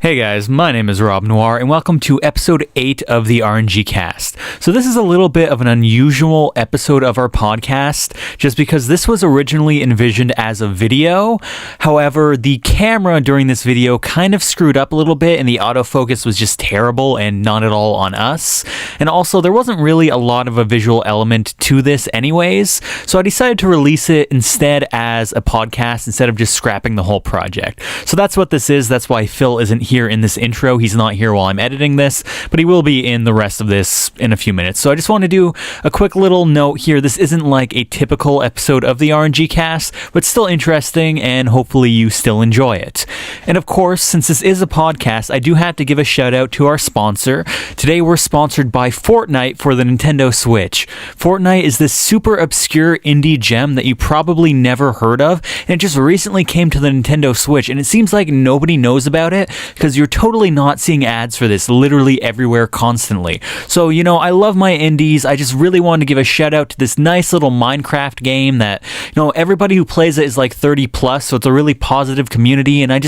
Hey guys, my name is Rob Noire, and welcome to episode 8 of the RNGcast. So this is a little bit of an unusual episode of our podcast, just because this was originally envisioned as a video. However, the camera during this video kind of screwed up a little bit, and the autofocus was just terrible and not at all on us. And also, there wasn't really a lot of a visual element to this anyways, so I decided to release it instead as a podcast instead of just scrapping the whole project. So that's what this is. That's why Phil isn't here in this intro. He's not here while I'm editing this, but he will be in the rest of this in a few minutes. So I just want to do a quick little note here. This isn't like a typical episode of the RNG cast, but still interesting, and hopefully you still enjoy it. And of course, since this is a podcast, I do have to give a shout out to our sponsor. Today we're sponsored by Fortnite for the Nintendo Switch. Fortnite is this super obscure indie gem that you probably never heard of, and it just recently came to the Nintendo Switch, and it seems like nobody knows about it because you're totally not seeing ads for this literally everywhere constantly. So, you know, I love my indies. I just really wanted to give a shout out to this nice little Minecraft game that, you know, everybody who plays it is like 30 plus, so it's a really positive community, and I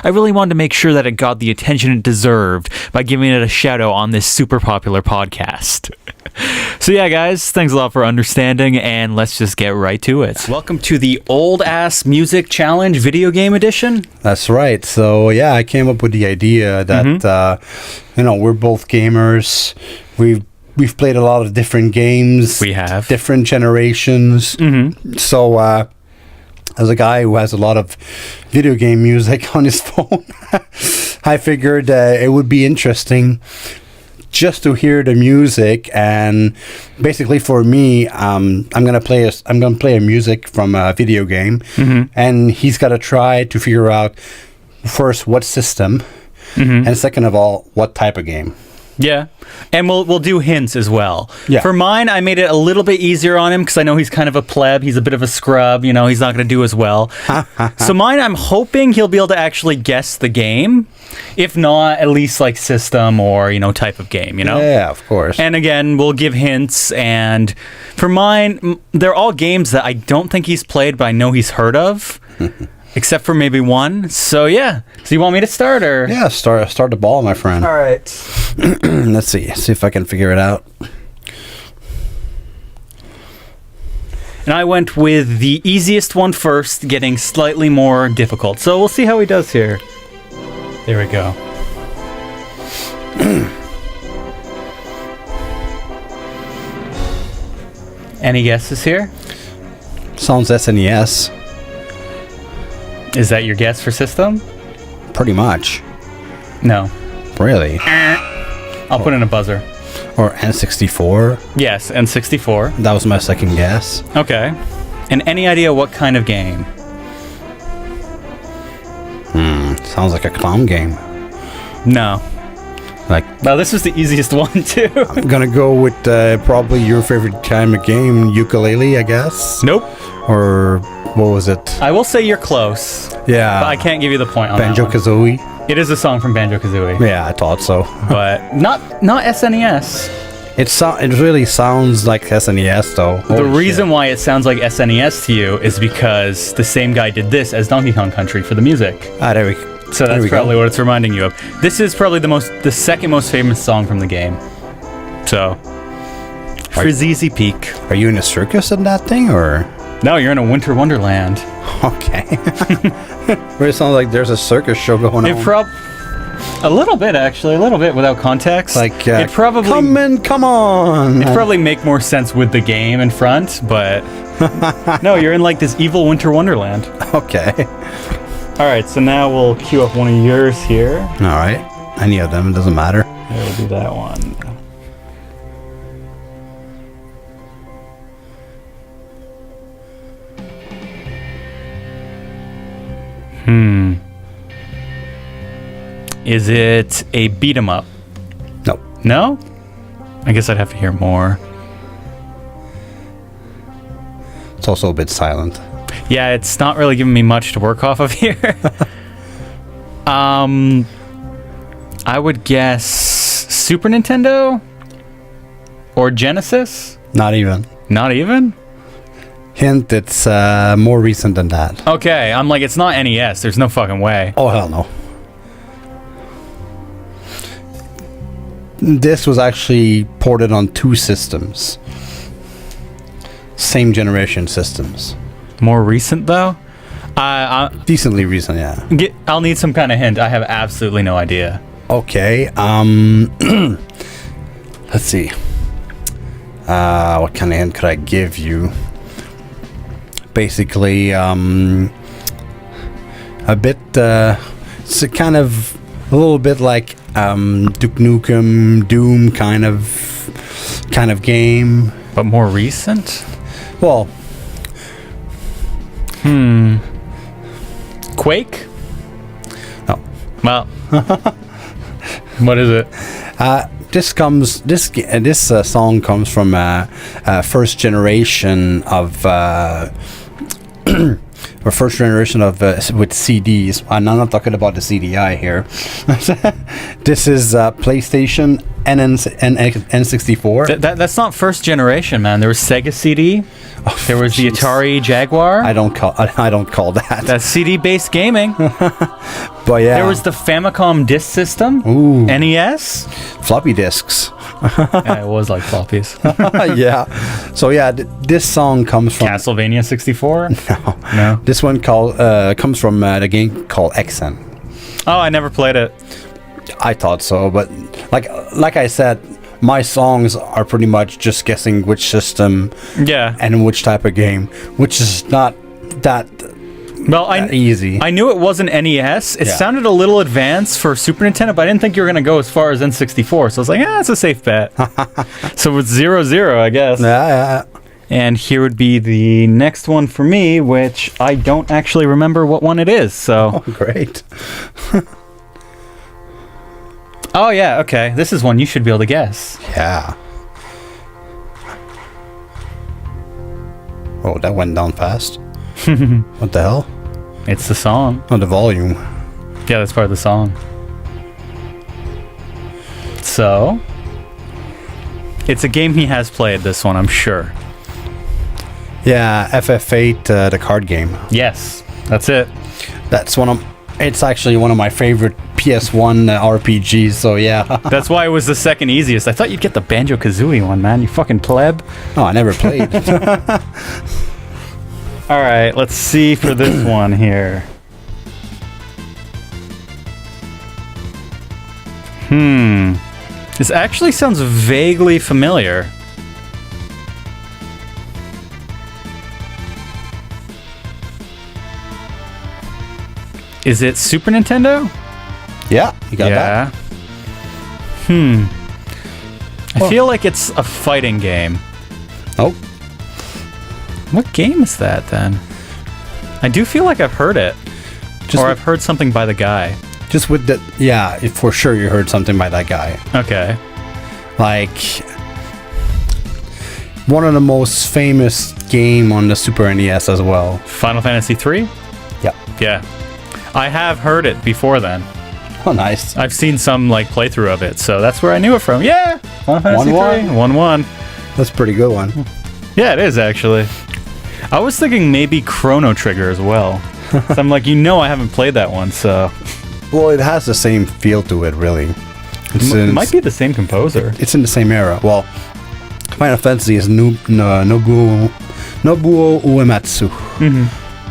really wanted to make sure that it got the attention it deserved by giving it a shout out on this super popular podcast. So yeah, guys, thanks a lot for understanding, and let's just get right to it. Welcome to the Old Ass Music Challenge Video Game Edition. That's right. So yeah, I came up with the idea that you know, we're both gamers. We've played a lot of different games. We have different generations. So as a guy who has a lot of video game music on his phone, I figured it would be interesting just to hear the music. And basically for me, I'm gonna play a music from a video game, and he's got to try to figure out first what system, and second of all what type of game. Yeah, and we'll do hints as well. Yeah. For mine, I made it a little bit easier on him because I know he's kind of a pleb. He's a bit of a scrub. You know, he's not going to do as well. So mine, I'm hoping he'll be able to actually guess the game. If not, at least like system or, you know, type of game, you know? Yeah, of course. And again, we'll give hints. And for mine, they're all games that I don't think he's played, but I know he's heard of. Except for maybe one. So yeah. So you want me to start, or? Yeah, start the ball, my friend. All right. Let's see if I can figure it out. And I went with the easiest one first, getting slightly more difficult. So we'll see how he does here. There we go. Any guesses here? Sounds SNES. Is that your guess for system? Pretty much. No. Really? I'll put in a buzzer. Or N64? Yes, N64. That was my second guess. Okay. And any idea what kind of game? Sounds like a clown game. No. Like, Well, this was the easiest one, too. I'm gonna go with probably your favorite kind of game, ukulele, I guess. Nope. Or what was it? I will say you're close. Yeah. But I can't give you the point on that one. Banjo-Kazooie. It is a song from Banjo-Kazooie. Yeah, I thought so. But not SNES. It really sounds like SNES though. The reason why it sounds like SNES to you is because the same guy did this as Donkey Kong Country for the music. There we So that's probably what it's reminding you of. This is probably the second most famous song from the game. So, Frizzy Peak. Are you in a circus in that thing, or? No, you're in a winter wonderland. Okay. It sounds like there's a circus show going on. A little bit, actually. A little bit without context. Like, it probably... come on! It'd probably make more sense with the game in front, but... No, you're in like this evil winter wonderland. Okay. Alright, so now we'll queue up one of yours here. Alright. Any of them, it doesn't matter. We'll do that one. Is it a beat 'em up? No. No? I guess I'd have to hear more. It's also a bit silent. Yeah, it's not really giving me much to work off of here. I would guess Super Nintendo? Or Genesis? Not even. Not even? Hint, it's more recent than that. Okay, I'm like, it's not NES. There's no fucking way. Oh, hell no. This was actually ported on 2 systems. Same generation systems. More recent, though? Decently recent, yeah. I'll need some kind of hint. I have absolutely no idea. Okay, let's see. What kind of hint could I give you? Basically, a bit, it's a little bit like Duke Nukem, Doom kind of game. But more recent? Well, Quake? no. Well, what is it? This song comes from first generation of or first generation of with CDs. I'm not talking about the CDI here. This is PlayStation N64. That's not first generation, man. There was Sega CD. There was the Atari Jaguar. I don't call that. That's CD-based gaming. But yeah, There was the Famicom Disk System. Ooh. NES. Floppy disks. Yeah, it was like floppies. Yeah. So yeah, this song comes from Castlevania 64. No. This one comes from the game called XN. Oh, I never played it. I thought so, but like I said, my songs are pretty much just guessing which system Yeah. and which type of game, which is not that easy. I knew it wasn't NES. It Yeah. sounded a little advanced for Super Nintendo, but I didn't think you were going to go as far as N64. So I was like, it's a safe bet. So it's 0-0, I guess. Yeah. And here would be the next one for me, which I don't actually remember what one it is. So. Oh, great. Oh, yeah, okay. This is one you should be able to guess. Yeah. Oh, that went down fast. What the hell? It's the song. Oh, the volume. Yeah, that's part of the song. So, it's a game he has played, this one, I'm sure. Yeah, FF8, the card game. Yes, that's it. It's actually one of my favorite PS1 RPGs, so yeah. That's why it was the second easiest. I thought you'd get the Banjo-Kazooie one, man. You fucking pleb. Oh, I never played. All right, let's see for this one here. This actually sounds vaguely familiar. Is it Super Nintendo? Yeah, you got that. I feel like it's a fighting game. Oh, What game is that then? I do feel like I've heard it. Or I've heard something by the guy. just with the for sure you heard something by that guy. Okay. Like one of the most famous game on the Super NES as well. Final Fantasy 3? Yeah. Yeah. I have heard it before then. Oh, nice. I've seen some like playthrough of it, so that's where I knew it from. Yeah. Final Fantasy 3. 1-1. That's a pretty good one. Yeah, it is actually. I was thinking maybe Chrono Trigger as well. So I'm like, I haven't played that one, so Well, it has the same feel to it, really. it might be the same composer. It's in the same era. Well, Final Fantasy is Nobuo Uematsu.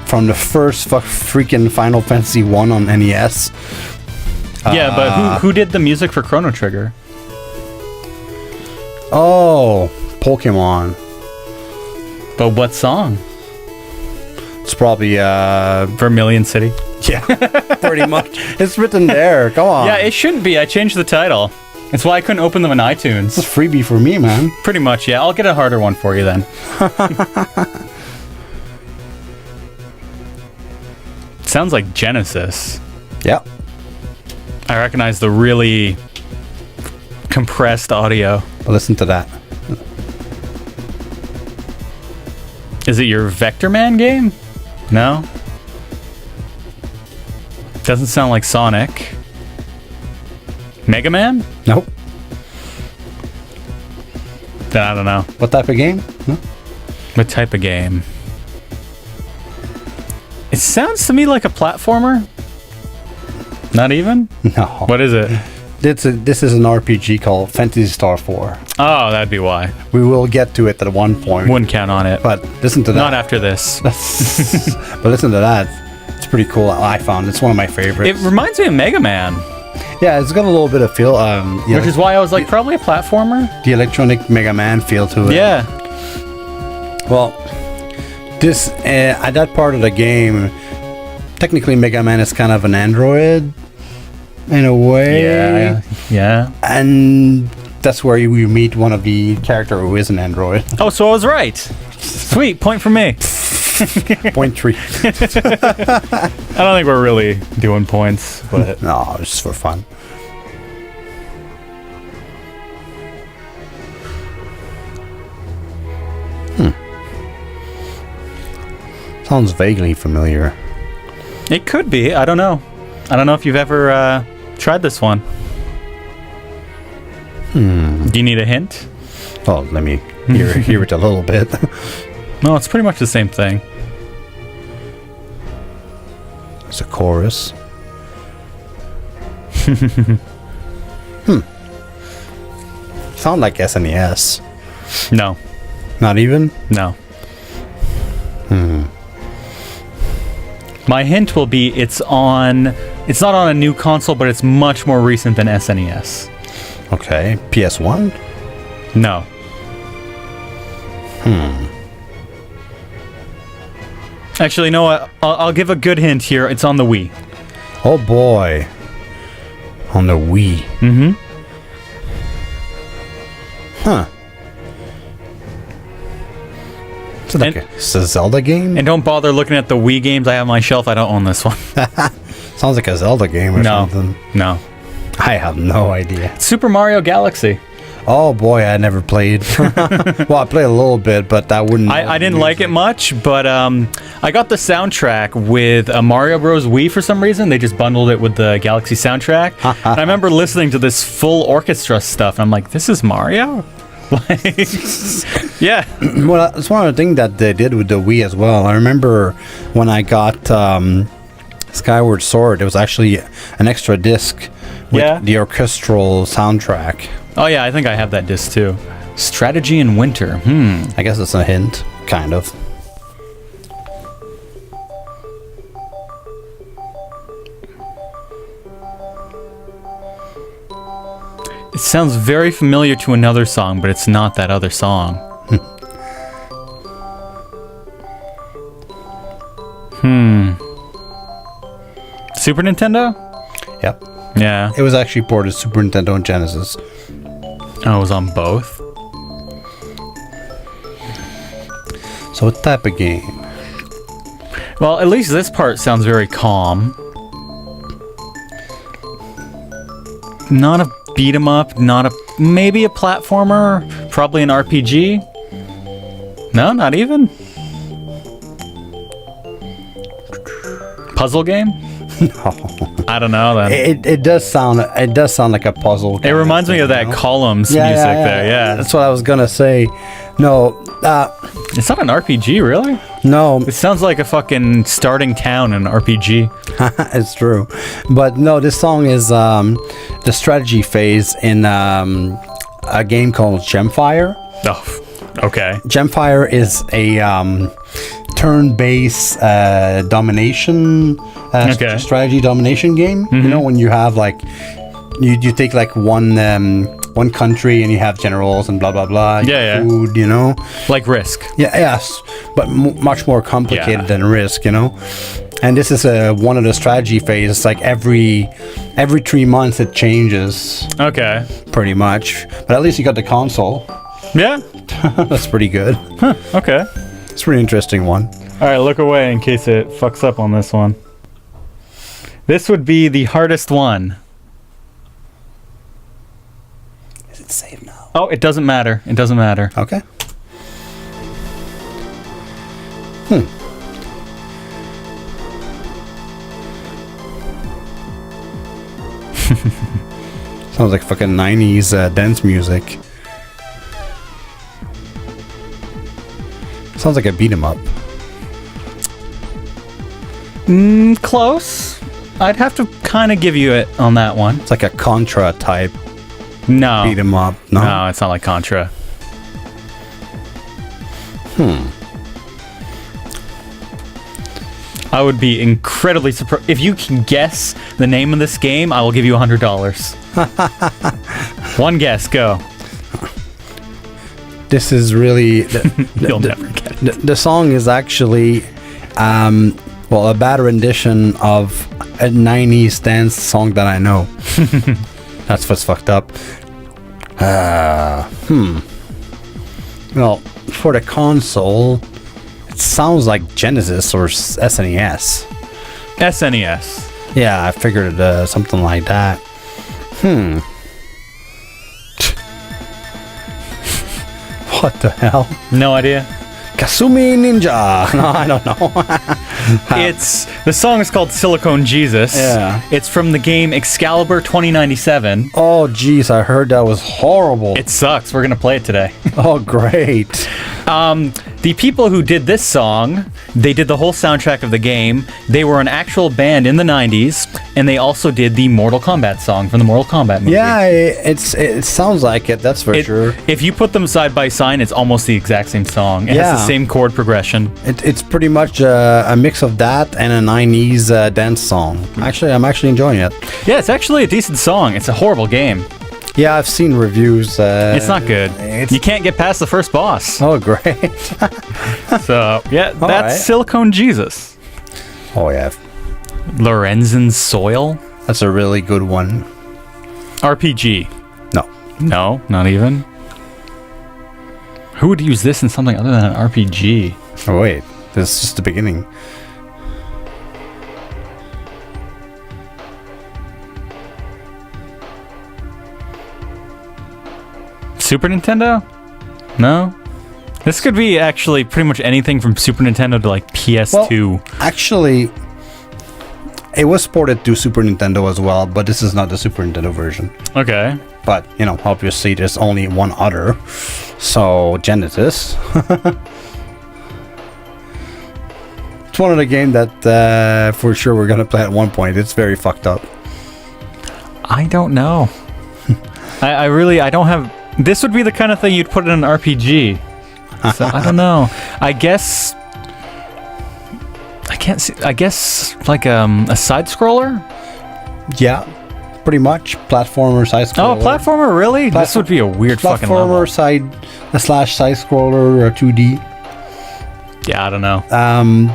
From the first freaking Final Fantasy 1 on NES. Yeah, but who did the music for Chrono Trigger? Oh, Pokemon. But what song? It's probably Vermilion City. yeah, pretty much. It's written there. Come on. Yeah, it shouldn't be. I changed the title. That's why I couldn't open them in iTunes. It's a freebie for me, man. Pretty much, yeah. I'll get a harder one for you then. Sounds like Genesis. Yep. I recognize the really compressed audio. Listen to that. Is it your Vector Man game? No? Doesn't sound like Sonic. Mega Man? Nope. Then I don't know. What type of game? No? What type of game? It sounds to me like a platformer. Not even? No. What is it? this is an RPG called Phantasy Star 4. Oh, that'd be why. We will get to it at one point. Wouldn't count on it. But listen to that. Not after this. But listen to that. It's pretty cool. I found it's one of my favorites. It reminds me of Mega Man. Yeah, it's got a little bit of feel. Which is why I was like, probably a platformer. The electronic Mega Man feel to it. Yeah. Well, this at that part of the game, technically Mega Man is kind of an android in a way. Yeah. And that's where you meet one of the character who is an android. Oh, so I was right. Sweet, point for me. 0.3. I don't think we're really doing points, but No, it's just for fun. Sounds vaguely familiar. it could be. I don't know. I don't know if you've ever tried this one. Do you need a hint? Oh, let me hear it a little bit. No, it's pretty much the same thing. It's a chorus. Sound like SNES. No. Not even? No. My hint will be it's not on a new console, but it's much more recent than SNES. Okay. PS1? No. Actually, you know what? I'll give a good hint here. It's on the Wii. Oh boy. On the Wii. Mm-hmm. Huh. Is it like it's a Zelda game? And don't bother looking at the Wii games I have on my shelf. I don't own this one. Sounds like a Zelda game or something. No. I have no idea. Super Mario Galaxy. Oh boy, I never played. Well, I played a little bit, but that wouldn't. I didn't like it much, but I got the soundtrack with Mario Bros. Wii for some reason. They just bundled it with the Galaxy soundtrack. And I remember listening to this full orchestra stuff, and I'm like, this is Mario? Like, yeah. Well, it's one of the things that they did with the Wii as well. I remember when I got Skyward Sword, it was actually an extra disc with the orchestral soundtrack. Oh yeah, I think I have that disc too. Strategy in Winter. I guess it's a hint, kind of. It sounds very familiar to another song, but it's not that other song. Super Nintendo? Yep. Yeah. It was actually ported to Super Nintendo and Genesis. Oh, it was on both? So what type of game? Well, at least this part sounds very calm. Not a beat 'em up, maybe a platformer, probably an RPG. No, not even. Puzzle game? No. I don't know then. It does sound like a puzzle game. It reminds me of that Columns music there, yeah. That's what I was gonna say. No, It's not an RPG, really? no, It sounds like a fucking starting town in an RPG. it's true. But no, this song is the strategy phase in a game called Gemfire. Oh, okay. Gemfire is a turn-based domination strategy domination game. You know, when you have like you take like one country and you have generals and blah blah blah. Food, you know, Like Risk. yes, but much more complicated than Risk, you know. And this is one of the strategy phases. Like every 3 months it changes, Okay. pretty much. But at least you got the console. Yeah. That's pretty good. Okay. It's a pretty interesting one. All right, look away in case it fucks up on this one. This would be the hardest one. Is it saved now? Oh, it doesn't matter. It doesn't matter. Okay. Sounds like fucking 90s dance music. Sounds like a beat 'em up. Close. I'd have to kind of give you it on that one. It's like a Contra type No. beat 'em up. No, it's not like Contra. I would be incredibly surprised. If you can guess the name of this game, I will give you $100. One guess, go. This is really... You'll never get it. The song is actually, a bad rendition of a 90s dance song that I know. That's what's fucked up. Well, for the console, it sounds like Genesis or SNES. SNES. Yeah, I figured something like that. What the hell? No idea. Kasumi Ninja. No, I don't know. The song is called Silicone Jesus. Yeah. It's from the game Excalibur 2097. Oh, jeez, I heard that was horrible. It sucks. We're going to play it today. Oh, great. The people who did this song, they did the whole soundtrack of the game. They were an actual band in the 90s, and they also did the Mortal Kombat song from the Mortal Kombat movie. Yeah, it sounds like it, that's for sure. If you put them side by side, it's almost the exact same song. It has the same chord progression. It's pretty much a mix of that and a 90s dance song. Actually, I'm actually enjoying it. Yeah, it's actually a decent song. It's a horrible game. Yeah, I've seen reviews. It's not good. You can't get past the first boss. Oh, great. So, yeah, that's right. Silicone Jesus. Oh, yeah. Lorenzen Soil? That's a really good one. RPG? No. No, not even. Who would use this in something other than an RPG? Oh, wait. This is just the beginning. Super Nintendo? No? This could be actually pretty much anything from Super Nintendo to like PS2. Well, actually, it was ported to Super Nintendo as well, but this is not the Super Nintendo version. Okay. But, obviously there's only one other. So, Genesis. It's one of the games that for sure we're going to play at one point. It's very fucked up. I don't know. I don't have... This would be the kind of thing you'd put in an RPG. So, I don't know. I guess... I can't see... I guess like a side-scroller? Yeah, pretty much. Platformer, side-scroller. Oh, platformer, really? This would be a weird fucking level. Platformer, side/side-scroller, or 2D. Yeah, I don't know.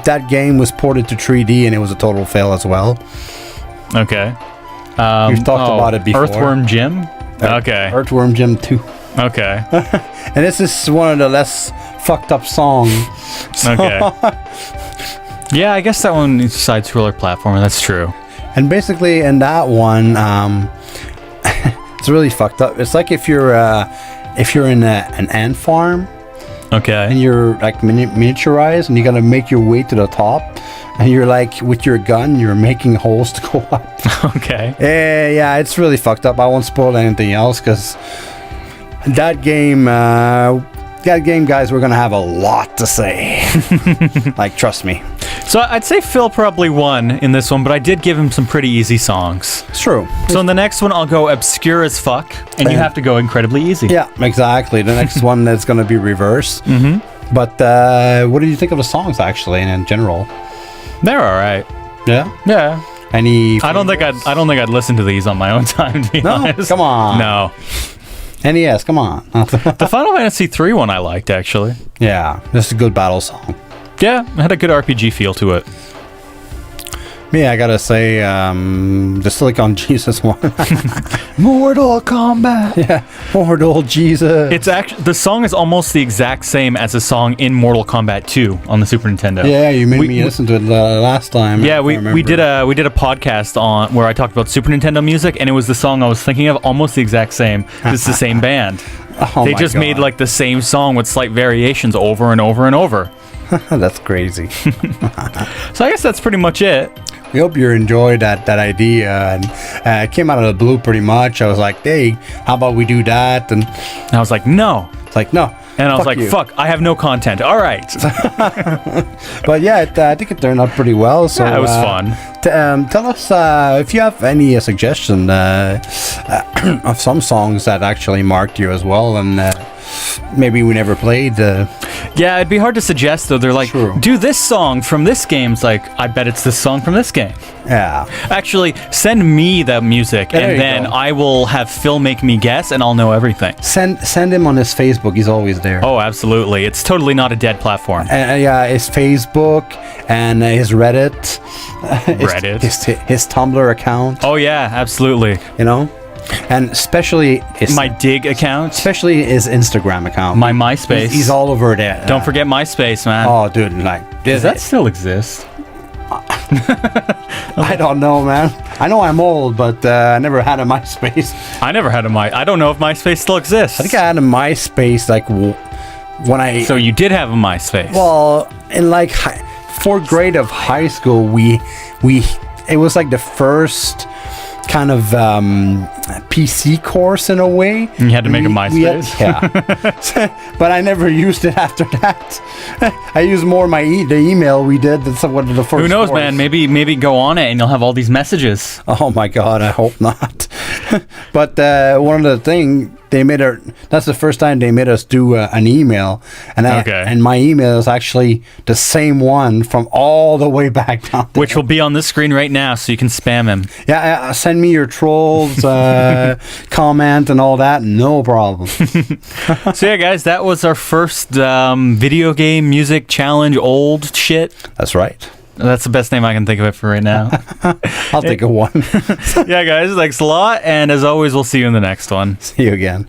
That game was ported to 3D and it was a total fail as well. Okay. We've talked about it before. Earthworm Jim? Okay. Earthworm Jim 2. Okay. And this is one of the less fucked up songs. So Okay. Yeah, I guess that one is a side-scroller platformer. That's true. And basically in that one, it's really fucked up. It's like if you're in an ant farm. Okay. And you're like miniaturized and you gotta make your way to the top. And you're like, with your gun, you're making holes to go up. Okay. Yeah, it's really fucked up. I won't spoil anything else because that game, guys, we're gonna have a lot to say. Like, trust me. So I'd say Phil probably won in this one, but I did give him some pretty easy songs. It's true. So in the next one, I'll go obscure as fuck, and you have to go incredibly easy. Yeah, exactly. The next one that's gonna be reverse. Mm-hmm. But what do you think of the songs actually, and in general? They're all right. Yeah. Yeah. Any? I don't think I'd listen to these on my own time. To be honest. Come on. No. NES, come on. The Final Fantasy 3 one I liked actually. Yeah, this is a good battle song. Yeah, it had a good RPG feel to it. Me, I gotta say, the Silicon Jesus one. Mortal Kombat. Yeah, Mortal Jesus. It's actually the song is almost the exact same as a song in Mortal Kombat 2 on the Super Nintendo. Yeah, you made me listen to it last time. Yeah, we did a podcast on where I talked about Super Nintendo music, and it was the song I was thinking of, almost the exact same. It's the same band. They just made like the same song with slight variations over and over and over. That's crazy. So I guess that's pretty much it. We hope you enjoyed that idea, and it came out of the blue pretty much. I was like, hey, how about we do that? And I was like, no. It's like, no, And I was like, you. fuck, I have no content. All right. But yeah, I think it turned out pretty well. So Yeah, it was fun. Tell us if you have any suggestion of some songs that actually marked you as well, and maybe we never played. Yeah, it'd be hard to suggest, though. They're like, True. do this song from this game. It's like, I bet it's this song from this game. Yeah. Actually, send me the music, There and you then go. I will have Phil make me guess, and I'll know everything. Send him on his Facebook. He's always there. Oh, absolutely. It's totally not a dead platform. Yeah, his Facebook and his Reddit. Reddit. His Tumblr account. Oh, yeah, absolutely. You know, and especially My Dig account, his Instagram account. my MySpace. He's all over there. Don't forget MySpace, man. Oh, dude, like Does that still exist? I don't know, man. I know I'm old, but I never had a MySpace. I never had a I don't know if MySpace still exists. I think I had a MySpace like when I. So you did have a MySpace. Well, in like fourth grade of high school, we it was like the first kind of PC course in a way. You had to make a MySpace? Yeah. But I never used it after that. I used more the email we did than some of the first. Who knows, course. man? Maybe go on it and you'll have all these messages. Oh my God, I hope not. But one of the things that's the first time they made us do an email, and my email is actually the same one from all the way back down there. Which will be on this screen right now, so you can spam him. Yeah, send me your trolls, comment and all that, no problem. So yeah, guys, that was our first video game music challenge. Old shit. That's right. That's the best name I can think of it for right now. I'll take a one. Yeah, guys, thanks a lot, and as always, we'll see you in the next one. See you again.